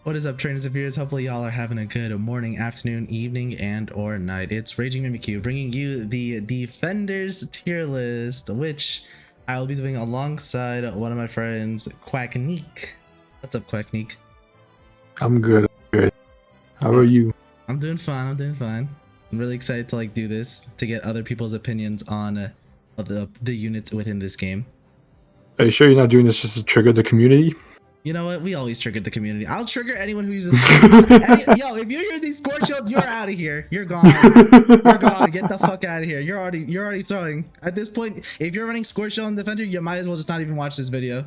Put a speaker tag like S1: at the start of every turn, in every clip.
S1: What is up, trainers and viewers? Hopefully y'all are having a good morning, afternoon, evening, and or night. It's Raging Mimikyu bringing you the Defenders tier list, which I will be doing alongside one of my friends, Quackneek. What's up, Quackneek?
S2: I'm good. I'm good. How are you?
S1: I'm doing fine. I'm really excited to do this to get other people's opinions on the units within this game.
S2: Are you sure you're not doing this just to trigger the community?
S1: You know what? We always triggered the community. I'll trigger anyone who uses yo, if you're using Scorch Shield, you're out of here. You're gone. You're gone. Get the fuck out of here. You're already throwing. At this point, if you're running Scorch Shield and Defender, you might as well just not even watch this video.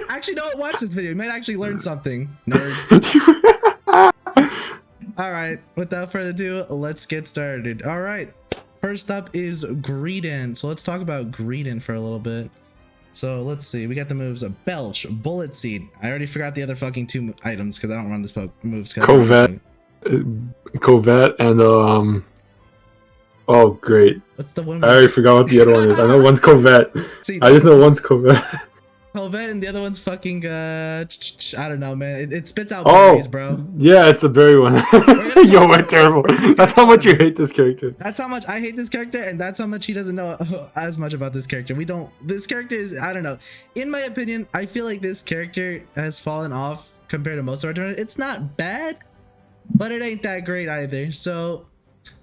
S1: Actually, don't watch this video. You might actually learn something, nerd. Alright, without further ado, let's get started. Alright, first up is Greedent. So let's talk about Greedent for a little bit. So let's see, we got the moves of Belch, Bullet Seed. I already forgot the other fucking two items because I don't run this moves.
S2: Covette, and oh great.
S1: What's the one?
S2: I already forgot what the other one is. I know one's Covette. See, I just know one's Covette.
S1: Covette and the other one's fucking I don't know, man. It spits out berries, bro.
S2: Yeah, it's the berry one. Yo, we're terrible. That's how much you hate this character.
S1: That's how much I hate this character, and that's how much he doesn't know as much about this character. This character is, I don't know. In my opinion, I feel like this character has fallen off compared to most of our tournament. It's not bad, but it ain't that great either. So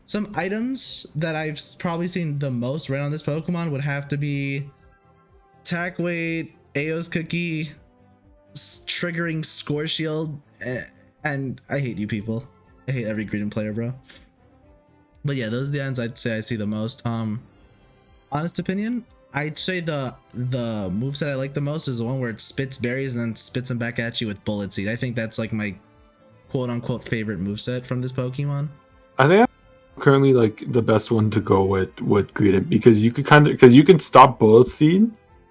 S1: some items that I've probably seen the most right on this Pokemon would have to be attack weight, Ao's Cookie, triggering Score Shield, and I hate you people. I hate every Greedent player, bro. But yeah, those are the items I'd say I see the most. Honest opinion, I'd say the moveset I like the most is the one where it spits berries and then spits them back at you with Bullet Seed. I think that's like my quote-unquote favorite moveset from this Pokemon.
S2: I think I'm currently like the best one to go with Greedent because you can stop Bullet Seed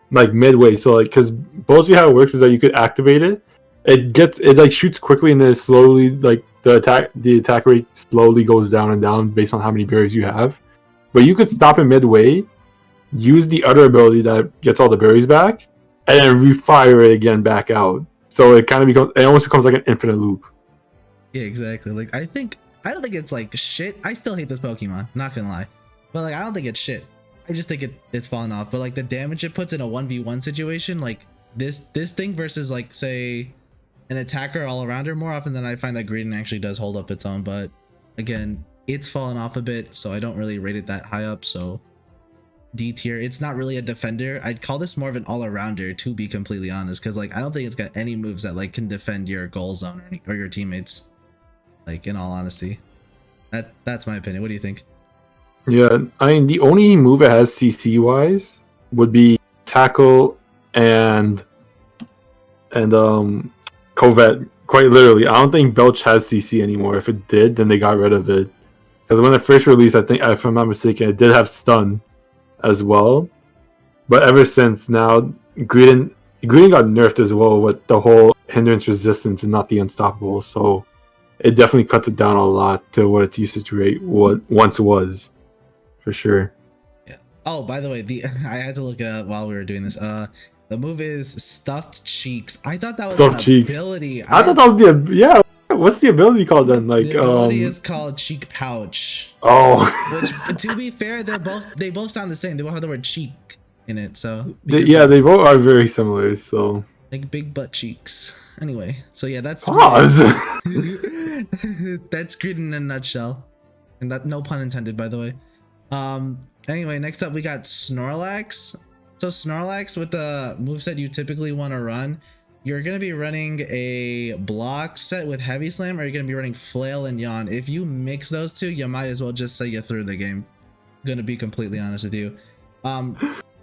S2: like midway. So like, because Bullet Seed, how it works is that you could activate it. It like shoots quickly and then it slowly, like the attack rate slowly goes down and down based on how many berries you have. But you could stop it midway, use the other ability that gets all the berries back, and then refire it again back out. So it almost becomes like an infinite loop.
S1: Yeah, exactly. Like I don't think it's like shit. I still hate this Pokemon, not gonna lie. But like I don't think it's shit. I just think it's fallen off. But like the damage it puts in a 1v1 situation, like this thing versus like say an attacker all arounder, more often than I find that Greedent actually does hold up its own. But again, it's fallen off a bit, so I don't really rate it that high up. So D tier. It's not really a defender. I'd call this more of an all-arounder, to be completely honest, because like I don't think it's got any moves that like can defend your goal zone or your teammates. Like in all honesty, that's my opinion. What do you think?
S2: Yeah, I mean the only move it has CC wise would be Tackle and Covette. Quite literally, I don't think Belch has CC anymore. If it did, then they got rid of it. Because when it first released, I think, if I'm not mistaken, it did have Stun as well. But ever since now, Greedent got nerfed as well with the whole hindrance resistance and not the unstoppable. So it definitely cuts it down a lot to what its usage rate once was. For sure.
S1: Yeah. Oh, by the way, I had to look it up while we were doing this. The move is Stuffed Cheeks. I thought that was
S2: Stuffed Cheeks
S1: ability.
S2: I thought that was yeah. What's the ability called then? Like
S1: the ability is called Cheek Pouch.
S2: Oh.
S1: Which, to be fair, they both sound the same. They both have the word cheek in it. So
S2: they both are very similar. So
S1: like big butt cheeks. Anyway, so yeah, that's
S2: pause.
S1: That's Greedent in a nutshell, and that no pun intended, by the way. Anyway, next up we got Snorlax. So Snorlax, with the moveset you typically want to run, you're going to be running a block set with Heavy Slam, or you're going to be running Flail and Yawn. If you mix those two, you might as well just say you threw the game. Gonna be completely honest with you.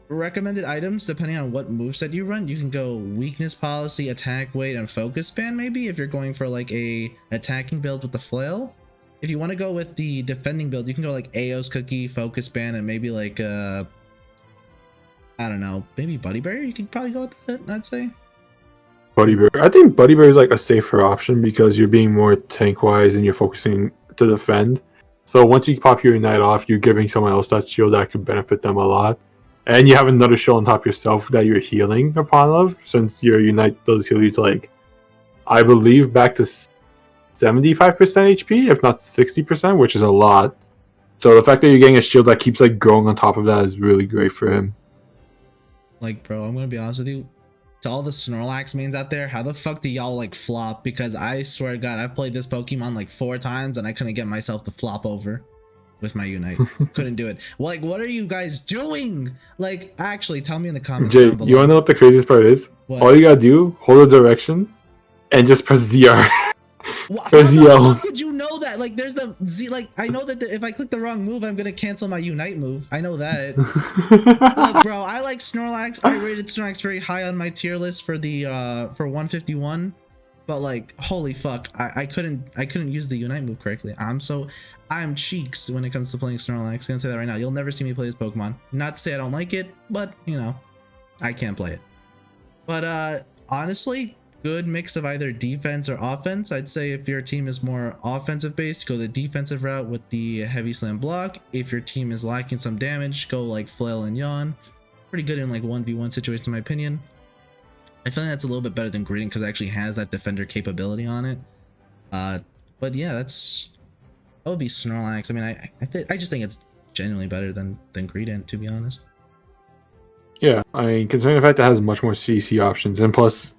S1: Recommended items, depending on what moveset you run, you can go Weakness Policy, Attack Weight, and Focus Band maybe, if you're going for like a attacking build with the Flail. If you want to go with the defending build, you can go like Ao's Cookie, Focus Band, and maybe like I don't know, maybe Buddy Bear. You could probably go with that, I'd say.
S2: Buddy Bear. I think Buddy Bear is like a safer option because you're being more tank wise and you're focusing to defend. So once you pop your Ignite off, you're giving someone else that shield that could benefit them a lot. And you have another shield on top yourself that you're healing upon of, since your Unite does heal you to like I believe, back to 75% HP, if not 60%, which is a lot. So the fact that you're getting a shield that keeps like growing on top of that is really great for him.
S1: Like, bro, I'm gonna be honest with you. To all the Snorlax mains out there, how the fuck do y'all like flop? Because I swear to God, I've played this Pokemon like 4 times and I couldn't get myself to flop over with my Unite. Couldn't do it. Well, like, what are you guys doing? Like, actually, tell me in the comments
S2: Jay,
S1: down below.
S2: you wanna know what the craziest part is?
S1: What?
S2: All you gotta do, hold a direction, and just press ZR.
S1: How
S2: Press ZL.
S1: would you know that? Like, there's the Z. Like, I know that if I click the wrong move, I'm gonna cancel my Unite move. I know that. Look, bro, I like Snorlax. I rated Snorlax very high on my tier list for the for 151. But like, holy fuck, I couldn't use the Unite move correctly. I'm cheeks when it comes to playing Snorlax. I'm gonna say that right now. You'll never see me play this Pokemon. Not to say I don't like it, but you know, I can't play it. But honestly, good mix of either defense or offense. I'd say if your team is more offensive based, go the defensive route with the heavy slam block. If your team is lacking some damage, go like flail and yawn. Pretty good in like 1v1 situations in my opinion. I feel like that's a little bit better than Greedent because it actually has that defender capability on it. But yeah, that would be Snorlax. I mean, I just think it's genuinely better than Greedent, to be honest.
S2: Yeah, I mean, considering the fact that it has much more CC options, and plus,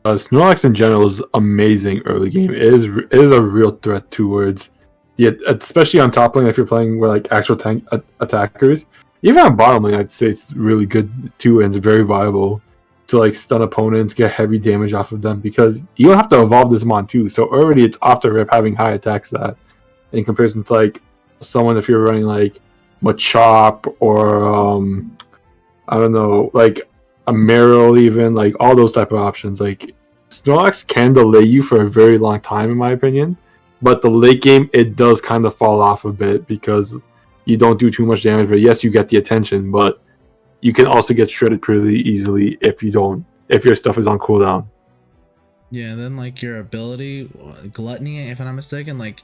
S2: Snorlax in general is amazing early game. It is a real threat towards, especially on top lane if you're playing with like actual tank attackers. Even on bottom lane, I'd say it's really good too, and it's very viable to like stun opponents, get heavy damage off of them, because you don't have to evolve this mon too. So already it's off the rip having high attack stat in comparison to like someone if you're running like Machop or I don't know, like a Meryl, even like all those type of options. Like Snorlax can delay you for a very long time in my opinion, but the late game it does kind of fall off a bit because you don't do too much damage, but yes, you get the attention, but you can also get shredded pretty easily if your stuff is on cooldown.
S1: Yeah, then like your ability, Gluttony, if I'm not mistaken, like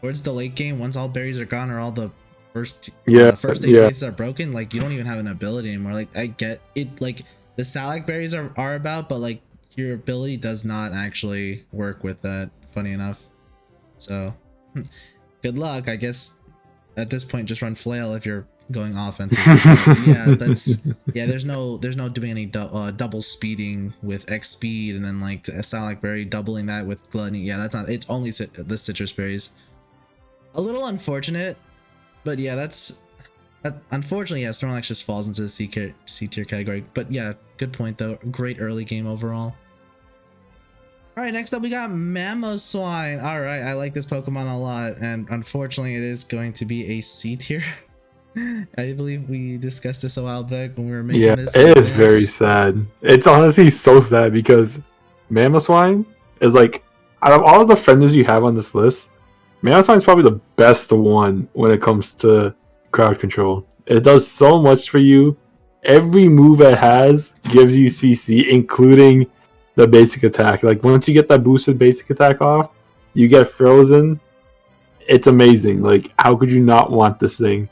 S1: towards the late game, once all berries are gone or all the first stage bases are broken, like you don't even have an ability anymore. Like I get it, like the Salac berries are about, but like your ability does not actually work with that, funny enough. So good luck. I guess at this point just run flail if you're going offensive. There's no doing any double speeding with X speed and then like a Salac berry doubling that with Gluttony. Yeah, that's not, it's only the citrus berries. A little unfortunate, but yeah, unfortunately, yeah, Snorlax just falls into the C tier category. But yeah, good point though. Great early game overall. All right, next up we got Mamoswine. All right, I like this Pokemon a lot, and unfortunately, it is going to be a C tier. I believe we discussed this a while back when we were making this.
S2: Yeah, it is very sad. It's honestly so sad because Mamoswine is like, out of all of the friends you have on this list, Mamoswine is probably the best one when it comes to crowd control. It does so much for you. Every move it has gives you CC, including the basic attack. Like once you get that boosted basic attack off, you get frozen. It's amazing. Like how could you not want this thing?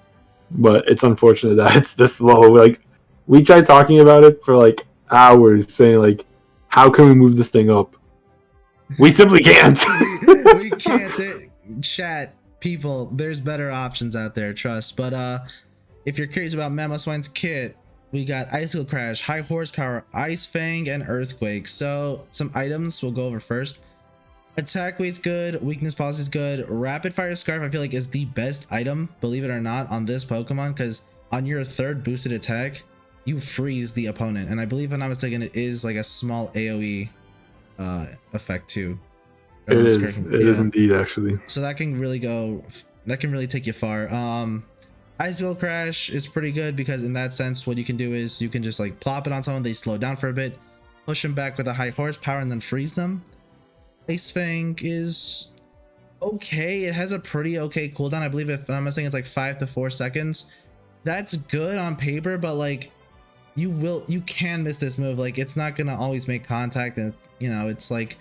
S2: But it's unfortunate that it's this low. Like we tried talking about it for like hours, saying like, how can we move this thing up? We simply can't.
S1: We can't. Chat people, there's better options out there, trust. But if you're curious about Mamoswine's kit, we got Icicle Crash, High Horsepower, Ice Fang, and Earthquake. So some items we'll go over first. Attack weight's good, weakness policy is good. Rapid Fire Scarf I feel like is the best item, believe it or not, on this Pokemon, because on your third boosted attack you freeze the opponent, and I believe if I'm not mistaken it is like a small AoE effect too.
S2: It is indeed, actually.
S1: So that can really take you far. Icicle Crash is pretty good because in that sense what you can do is you can just like plop it on someone, they slow down for a bit, push them back with a high horsepower and then freeze them. Ice Fang is okay. It has a pretty okay cooldown. I believe if I'm not saying it's like 5 to 4 seconds. That's good on paper, but like you can miss this move. Like it's not gonna always make contact, and you know it's like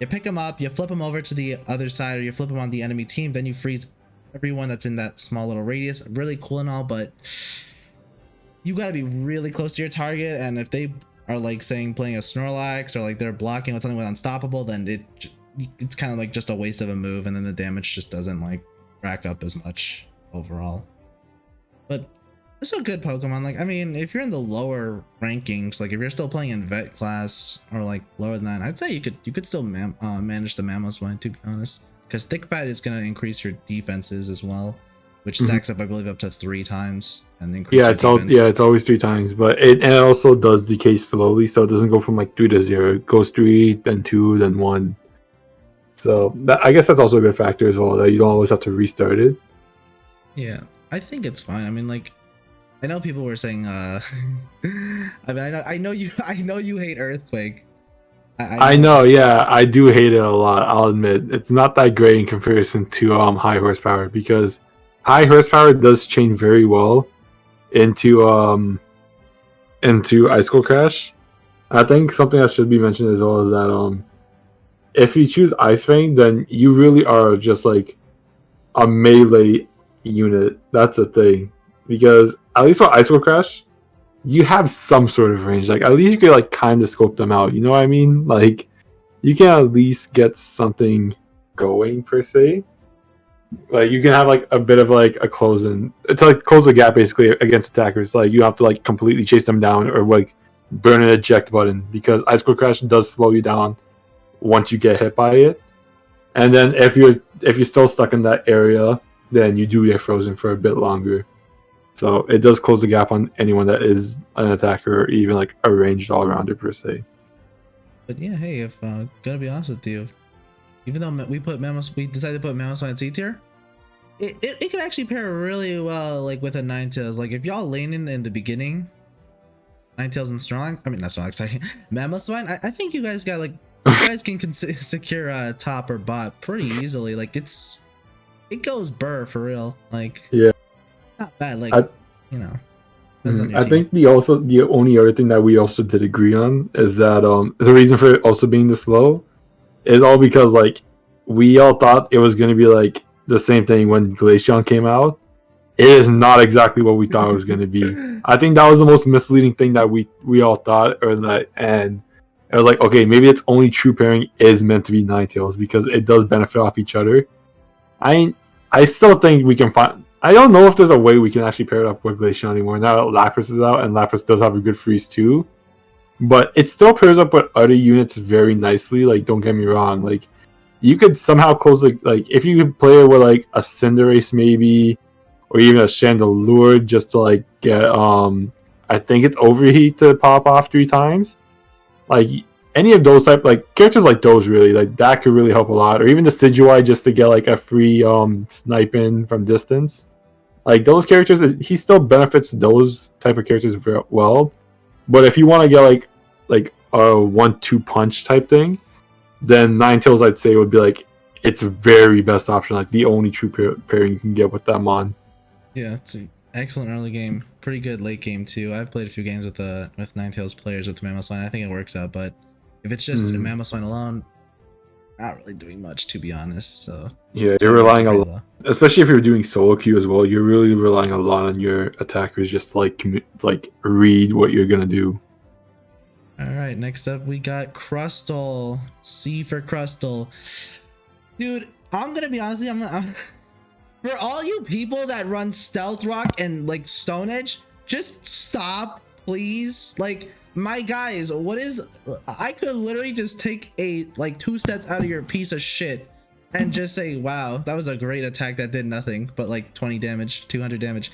S1: you pick them up, you flip them over to the other side, or you flip them on the enemy team, then you freeze everyone that's in that small little radius. Really cool and all, but you got to be really close to your target, and if they are like saying playing a Snorlax or like they're blocking with something with Unstoppable, then it's kind of like just a waste of a move, and then the damage just doesn't like rack up as much overall. But it's a good Pokemon. Like, I mean, if you're in the lower rankings, like if you're still playing in vet class or like lower than that, I'd say you could still manage the Mamoswine, to be honest, because thick fat is going to increase your defenses as well, which stacks up, I believe, up to 3 times and increase
S2: Yeah, it's always 3 times, but it also does decay slowly, so it doesn't go from like 3 to 0. It goes 3, then 2, then 1. So I guess that's also a good factor as well, that you don't always have to restart it.
S1: Yeah, I think it's fine. I mean, like, I know people were saying, I mean, I know you hate Earthquake.
S2: I know, yeah, I do hate it a lot. I'll admit it's not that great in comparison to high horsepower, because high horsepower does chain very well into Ice Cold Crash. I think something that should be mentioned as well is that if you choose Ice Fang, then you really are just like a melee unit. That's the thing, because at least for Ice Cold Crash, you have some sort of range. Like, at least you could like kind of scope them out. You know what I mean? Like, you can at least get something going per se. Like, you can have like a bit of like a close in to like close the gap basically against attackers. Like, you have to like completely chase them down or like burn an eject button, because Ice Cold Crash does slow you down once you get hit by it. And then if you're still stuck in that area, then you do get frozen for a bit longer. So it does close the gap on anyone that is an attacker or even like a ranged all-rounder per se.
S1: But yeah, hey, if gonna be honest with you, even though we decided to put Mamoswine in C tier, it could actually pair really well like with a Ninetales. Like, if y'all laning in the beginning, Ninetales and Strong, I mean not Strong, sorry, Mamoswine, I think you guys got like, you guys can secure top or bot pretty easily. Like, it goes burr for real. Like,
S2: yeah,
S1: not bad. Like, you know.
S2: I think the only other thing that we also did agree on is that the reason for it also being this low is all because like we all thought it was going to be like the same thing when Glaceon came out. It is not exactly what we thought it was going to be. I think that was the most misleading thing that we all thought, or that, and it was like, okay, maybe its only true pairing is meant to be Ninetales because it does benefit off each other. I still think we can find. I don't know if there's a way we can actually pair it up with Glaceon anymore now that Lapras is out, and Lapras does have a good freeze too. But it still pairs up with other units very nicely. Like, don't get me wrong. Like, you could somehow close like if you could play it with like a Cinderace maybe, or even a Chandelure, just to like get I think it's Overheat to pop off 3 times. Like, any of those type like characters like those, really, like that could really help a lot. Or even the Sidgewai, just to get like a free snipe in from distance. Like, those characters, he still benefits those type of characters very well. But if you want to get like a 1-2 punch type thing, then Ninetales, I'd say, would be like its very best option, like the only true pairing you can get with that mon.
S1: Yeah, it's an excellent early game, pretty good late game too. I've played a few games with Ninetales players with the Mamoswine. I think it works out, but if it's just a Mamoswine alone, not really doing much, to be honest. So
S2: yeah, you're relying a lot, especially if you're doing solo queue as well. You're really relying a lot on your attackers just to like read what you're gonna do.
S1: All right, next up we got Crustle. C for Crustle, dude. I'm gonna be honest, I'm for all you people that run Stealth Rock and like Stone Edge, just stop, please. Like, my guys, I could literally just take like 2 steps out of your piece of shit and just say, wow, that was a great attack that did nothing but like 20 damage, 200 damage.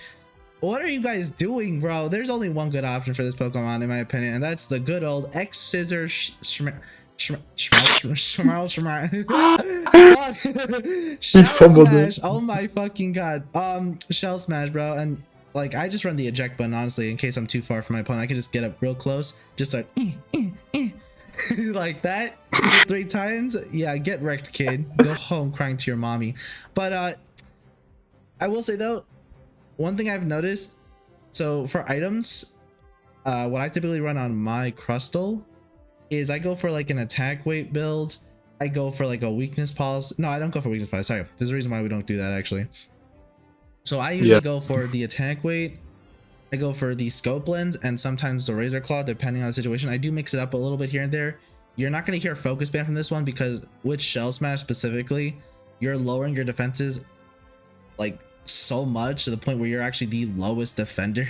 S1: What are you guys doing, bro? There's only one good option for this Pokemon, in my opinion, and that's the good old X Scissor Shell Smash. Oh my fucking god. Shell Smash, bro. And like, I just run the eject button, honestly, in case I'm too far from my opponent. I can just get up real close, just start like that 3 times. Yeah, get wrecked, kid. Go home crying to your mommy. But I will say though, one thing I've noticed, so for items, what I typically run on my Crustle is I go for like an attack weight build. I go for like a weakness policy. No, I don't go for weakness policy. Sorry, there's a reason why we don't do that actually. So I usually go for the attack weight. I go for the scope lens and sometimes the razor claw, depending on the situation. I do mix it up a little bit here and there. You're not going to hear focus ban from this one because with shell smash specifically, you're lowering your defenses like so much to the point where you're actually the lowest defender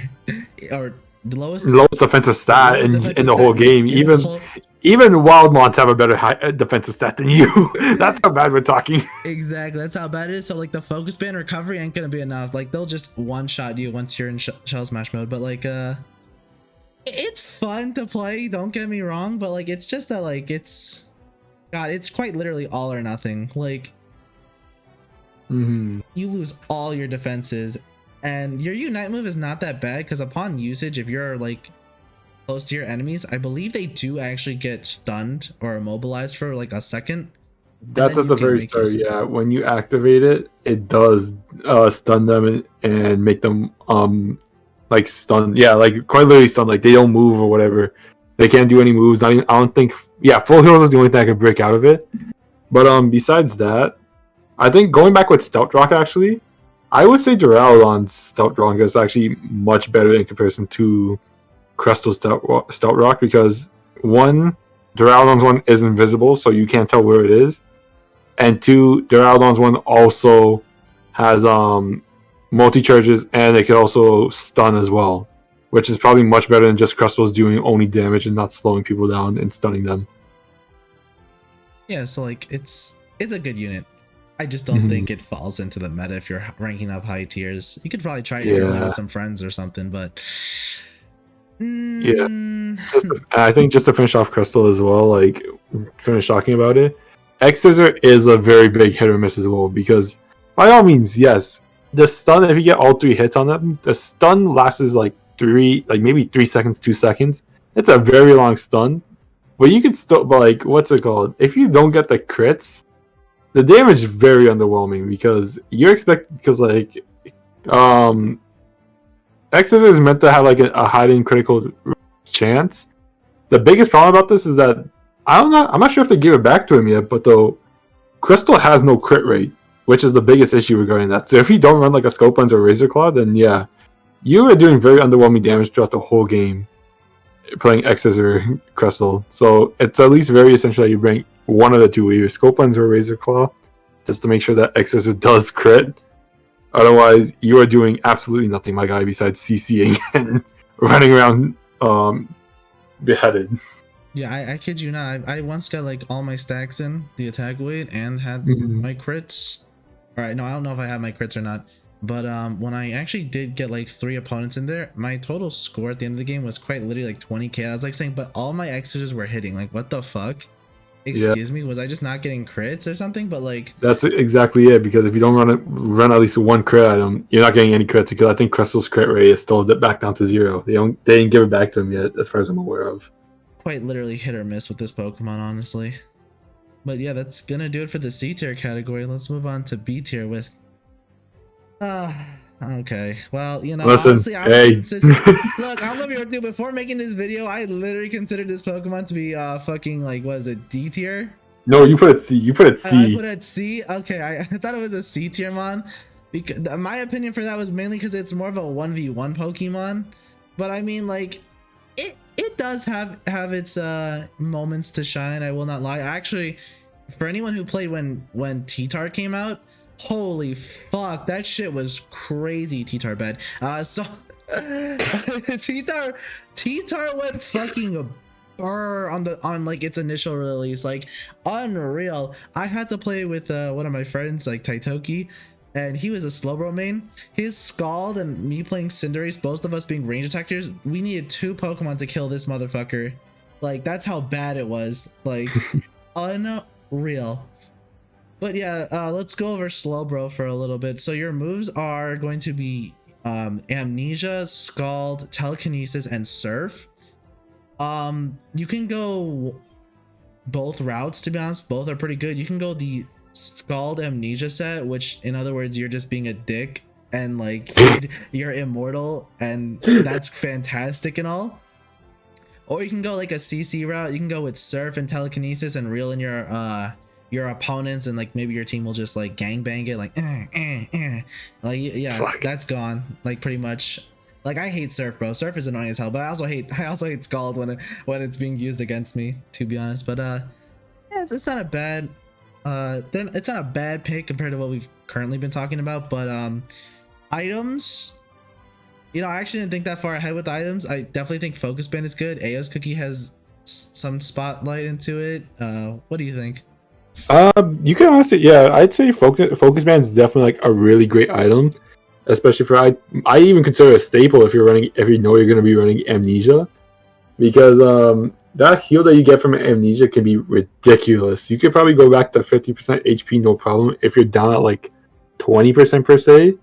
S1: or the lowest
S2: defensive stat in the whole game. Even wild mons have a better defensive stat than you. That's how bad we're talking.
S1: Exactly, that's how bad it is. So like the focus ban recovery ain't gonna be enough. Like they'll just one shot you once you're in shell smash mode. But like it's fun to play, don't get me wrong, but like it's just that like it's quite literally all or nothing. Like you lose all your defenses, and your unite move is not that bad because upon usage, if you're like close to your enemies, I believe they do actually get stunned or immobilized for like a second.
S2: That's at the very start. Yeah, when you activate it, it does stun them and make them like stun. Yeah, like quite literally stun. Like they don't move or whatever. They can't do any moves. I don't think. Yeah, full heal is the only thing that can break out of it. But besides that, I think going back with Stout Rock, actually, I would say Duraludon's Stout Rock is actually much better in comparison to Crystal's Stout Rock because one, Duraludon's one is invisible, so you can't tell where it is, and two, Duraludon's one also has multi charges and it can also stun as well, which is probably much better than just Crystal's doing only damage and not slowing people down and stunning them.
S1: Yeah, so like it's a good unit. I just don't think it falls into the meta if you're ranking up high tiers. You could probably try it if you're playing with some friends or something, but
S2: I think just to finish off Crystal as well, like finish talking about it, X Scissor is a very big hit or miss as well because by all means, yes, the stun, if you get all 3 hits on them, the stun lasts like maybe 3 seconds, 2 seconds. It's a very long stun, but you can still, but like what's it called? If you don't get the crits, the damage is very underwhelming because like X Scissor is meant to have like a hiding critical chance. The biggest problem about this is that I'm not sure if they give it back to him yet, but though Crystal has no crit rate, which is the biggest issue regarding that. So if you don't run like a Scope Lens or Razor Claw, then yeah, you are doing very underwhelming damage throughout the whole game playing X Scissor Crystal. So it's at least very essential that you bring one of the two, either Scope Lens or Razor Claw, just to make sure that X Scissor does crit. Otherwise, you are doing absolutely nothing, my guy, besides CCing and running around beheaded.
S1: Yeah, I kid you not. I once got like all my stacks in the attack weight and had my crits. Alright, no, I don't know if I have my crits or not. But when I actually did get like 3 opponents in there, my total score at the end of the game was quite literally like 20k. I was like saying, but all my X's were hitting. Like, what the fuck? Excuse me, was I just not getting crits or something? But like, that's
S2: exactly it, because if you don't run at least one crit item, you're not getting any crits, because I think Crystal's crit rate is still back down to 0. They didn't give it back to him yet, as far as I'm aware of.
S1: Quite literally hit or miss with this Pokemon, honestly. But yeah, that's gonna do it for the C tier category. Let's move on to B tier with okay, well, you know,
S2: listen,
S1: honestly,
S2: hey.
S1: Look, I'm gonna be honest, before making this video, I literally considered this Pokemon to be fucking, like, what is it, D tier?
S2: No, you put it C. You put it C.
S1: I put it C. Okay, I thought it was a C tier mon. Because my opinion for that was mainly because it's more of a 1v1 Pokemon. But I mean, like, it does have its moments to shine. I will not lie. Actually, for anyone who played when T-Tar came out, holy fuck, that shit was crazy. T-Tar bad. So T-Tar went fucking on like its initial release, like unreal. I had to play with one of my friends, like Taitoki, and he was a Slowbro main. His Scald and me playing Cinderace, both of us being range attackers, we needed 2 Pokemon to kill this motherfucker. Like, that's how bad it was. Like, unreal. But yeah, let's go over Slowbro for a little bit. So your moves are going to be Amnesia, Scald, Telekinesis, and Surf. You can go both routes, to be honest. Both are pretty good. You can go the Scald Amnesia set, which in other words, you're just being a dick and like you're immortal, and that's fantastic and all. Or you can go like a CC route. You can go with Surf and Telekinesis and reel in your opponents, and like maybe your team will just like gangbang it, like like yeah, fuck. That's gone, like pretty much. Like I hate Surf, bro. Surf is annoying as hell, but I also hate Scald when it's being used against me, to be honest. But yeah, it's not a bad then it's not a bad pick compared to what we've currently been talking about. But items, you know, I actually didn't think that far ahead with items. I definitely think Focus Band is good. Ao's Cookie has some spotlight into it. What do you think?
S2: You can honestly, yeah, I'd say Focus Band is definitely like a really great item, especially for I even consider it a staple if you're running, if you know you're going to be running Amnesia, because that heal that you get from Amnesia can be ridiculous. You could probably go back to 50% HP no problem if you're down at like 20% per se.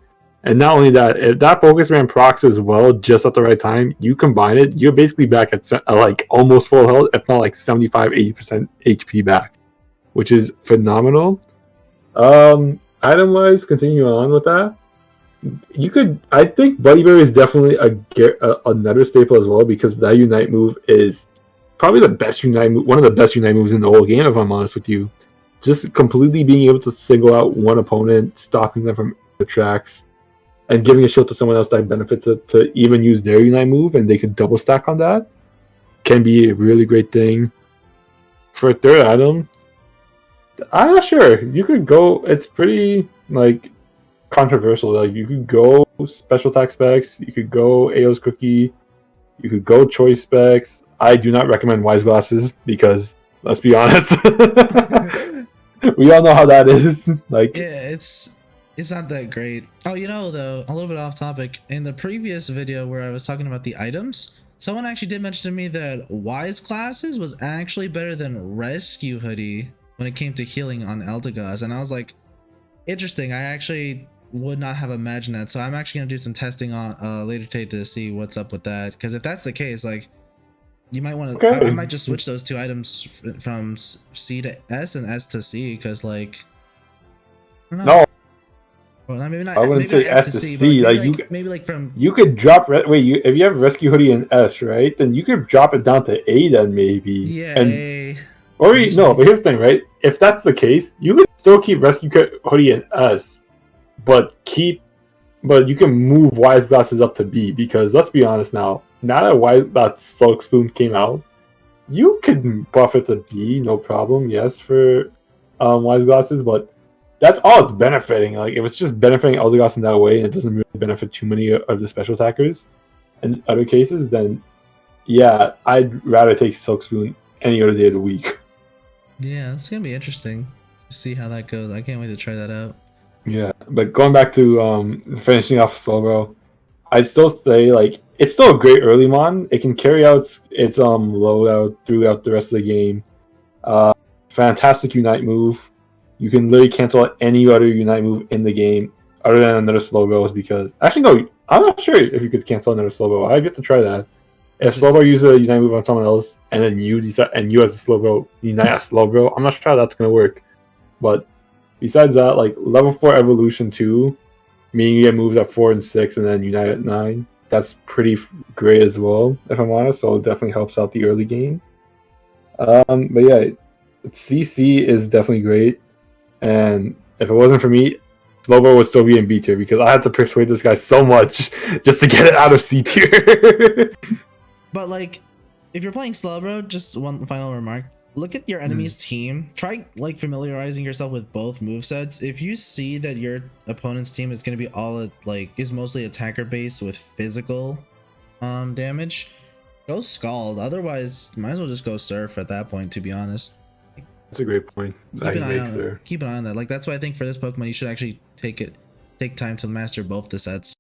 S2: And not only that, if that Focus Band procs as well just at the right time, you combine it, you're basically back at like almost full health, if not like 75-80% HP back, which is phenomenal. Item wise, continue on with that. You could, I think Buddy Berry is definitely another staple as well, because that Unite move is probably the best Unite move, one of the best Unite moves in the whole game, if I'm honest with you. Just completely being able to single out one opponent, stopping them from the tracks, and giving a shield to someone else that benefits it to even use their Unite move, and they could double stack on that, can be a really great thing. For a third item, I'm not sure. You could go. It's pretty like controversial. Like you could go special attack specs. You could go Ao's Cookie. You could go choice specs. I do not recommend Wise Glasses because let's be honest, we all know how that is. Like
S1: yeah, it's not that great. Oh, you know, though, a little bit off topic. In the previous video where I was talking about the items, someone actually did mention to me that Wise Glasses was actually better than Rescue Hoodie when it came to healing on Eldegoss, and I was like, interesting. I actually would not have imagined that, so I'm actually gonna do some testing on later today to see what's up with that. Because if that's the case, like, you might want to.
S2: okay.
S1: I might just switch those two items from C to S and S to C, because like, I don't know.
S2: No,
S1: Well, maybe not.
S2: I wouldn't
S1: maybe
S2: say
S1: not
S2: S to C.
S1: but
S2: Like
S1: maybe like from.
S2: you could drop. Wait, if you have Rescue Hoodie and S, right? Then you could drop it down to A. Then maybe.
S1: Yeah.
S2: And no, but here's the thing, right? If that's the case, you can still keep Rescue Hoodie and S, but you can move Wise Glasses up to B, because let's be honest now that Silk Spoon came out, you could buff it to B, no problem. Yes, for Wise Glasses, but that's all it's benefiting. Like if it's just benefiting Eldegoss in that way, and it doesn't really benefit too many of the special attackers in other cases, then yeah, I'd rather take Silk Spoon any other day of the week.
S1: Yeah, it's gonna be interesting to see how that goes. I can't wait to try that out.
S2: Yeah, but going back to finishing off Slowbro, I'd still say like it's still a great early mon. It can carry out its loadout throughout the rest of the game. Fantastic Unite move. You can literally cancel out any other Unite move in the game other than another Slowbro, because actually no, I'm not sure if you could cancel another Slowbro. I've yet to try that. If Slowbro uses a Unite move on someone else, and then you decide, and you as a Slowbro Unite as Slowbro, I'm not sure how that's gonna work. But besides that, like level 4 evolution 2, meaning you get moves at 4 and 6, and then Unite at 9. That's pretty great as well, if I'm honest. So it definitely helps out the early game. But yeah, CC is definitely great. And if it wasn't for me, Slowbro would still be in B tier, because I had to persuade this guy so much just to get it out of C tier.
S1: But like, if you're playing Slowbro, just one final remark. Look at your enemy's team. Try like familiarizing yourself with both movesets. If you see that your opponent's team is going to be is mostly attacker based with physical damage, go Scald. Otherwise, you might as well just go Surf at that point, to be honest.
S2: That's a great point.
S1: Keep an eye on that. Like that's why I think for this Pokemon you should actually take time to master both the sets.